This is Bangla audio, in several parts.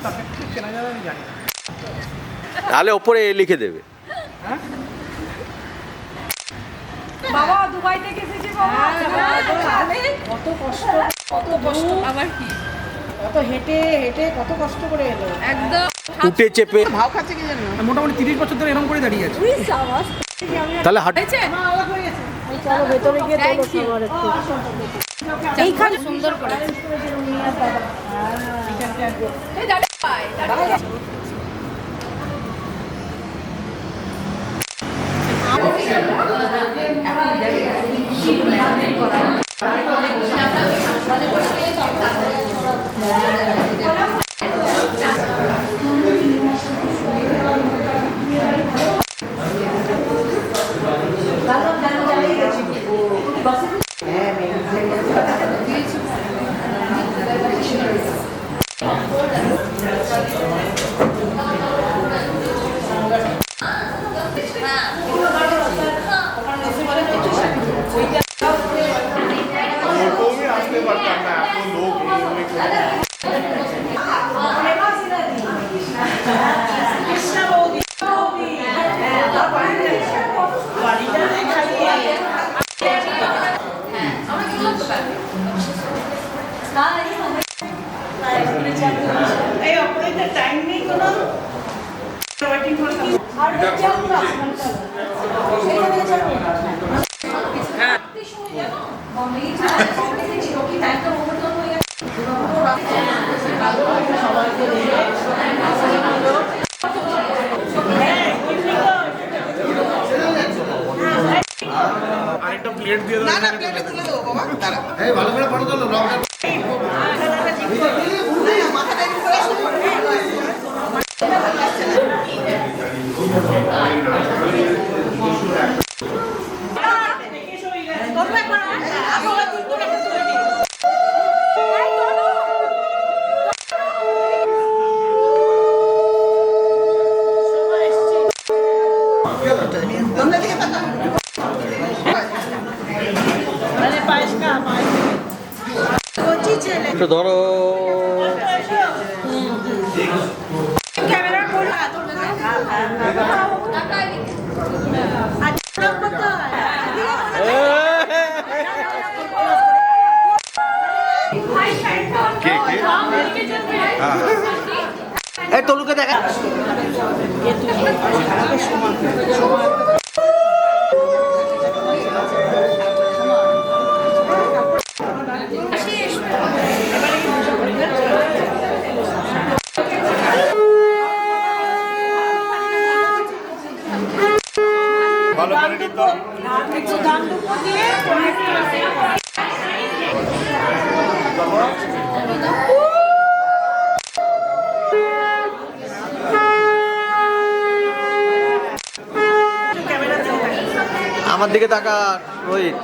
তাকে কেনা যাবে আমি জানি না। তাহলে ওপরে লিখে দেবে। হ্যাঁ বাবা দুবাই থেকে এসেছি বাবা। কত কষ্ট আবার কি কত হেঁটে হেঁটে কত কষ্ট করে এলো। একদম উঠে চেপে ভাও খাচ্ছে কি জানো? মোটামুটি 30 বছর ধরে এরকম করে দাঁড়িয়ে আছে। তাহলে হাঁট হয়েছে। চলো ভেতরে গিয়ে Thank তোলো you. খাবার একটু। এইখানে সুন্দর করে এই দাঁড়া দাঁড়া এই অপারেটর টাইম নেই কোনো ওয়েটিং ফর আরেকটা প্লেট দিয়ে দাও। না না প্লেটে তুলে দেবো বাবা দাঁড়া এই ভালো করে ফটো তোলো লঙ্কা মাথাটা একটু করে আসো। তোমরা দিকে তাকাও। মানে পায়েস খা পায়েস কচি ছেলে একটু ধরো। ক্যামেরা কোন হাত এই তলুকে দেখা। ভালো করে নিতে হবে। একটু দাম দুপুর দিয়ে আমার দিকে তাকা রোহিত।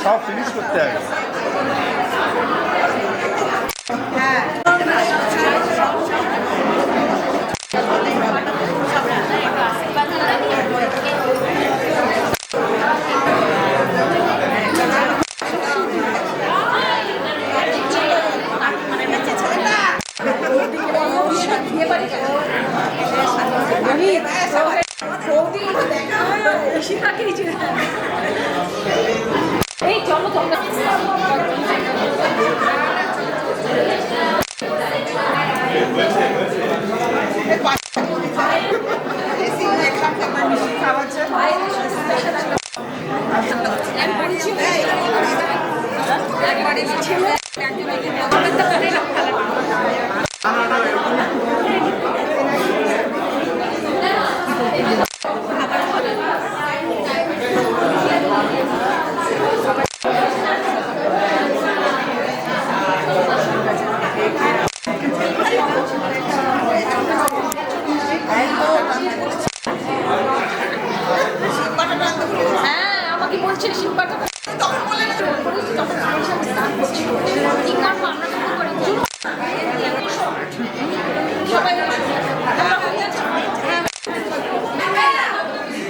সব ফিনিশ করতে হবে। এই চলো তোমরা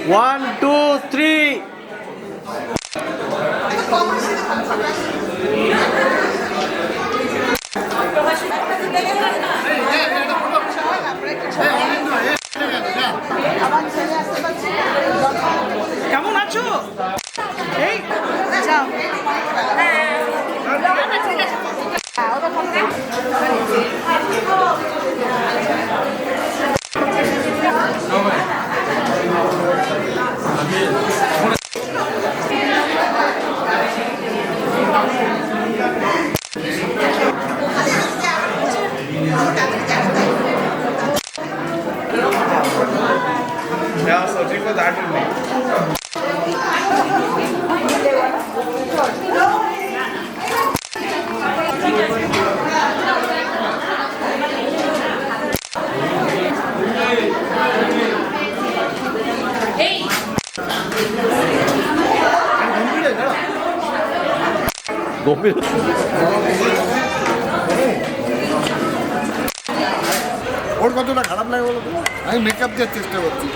1 2 3 কেমন আছো? এই मैं सोची को दाट नहीं গম্ভীর ওর কতটা খারাপ লাগে বলো তো? আমি মেকআপ দেওয়ার চেষ্টা করছি।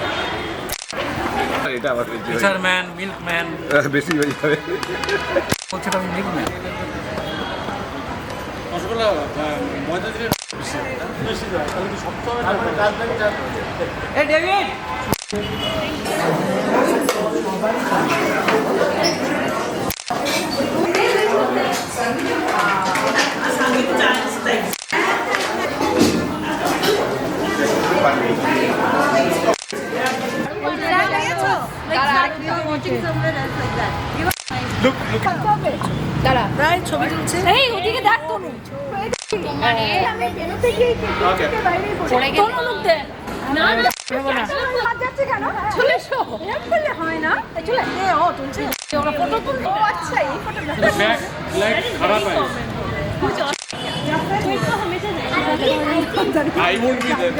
এটা আবার ফিশারম্যান মিল্কম্যান বেশি হয়ে যাবে বলছে আমি মিল্কম্যান এই ডেভিড দাঁড়া প্রায় ছবি তুলছে এই ওদিকে দেখ তনু তনু লোক দে না না যাচ্ছে কেন চলে এসো এরকম করলে হয় না চলে ও তুলছে ওরা ফটো তুলছে ও আচ্ছা এই ফটোটা ব্যাক লাইট খারাপ है I won't be there.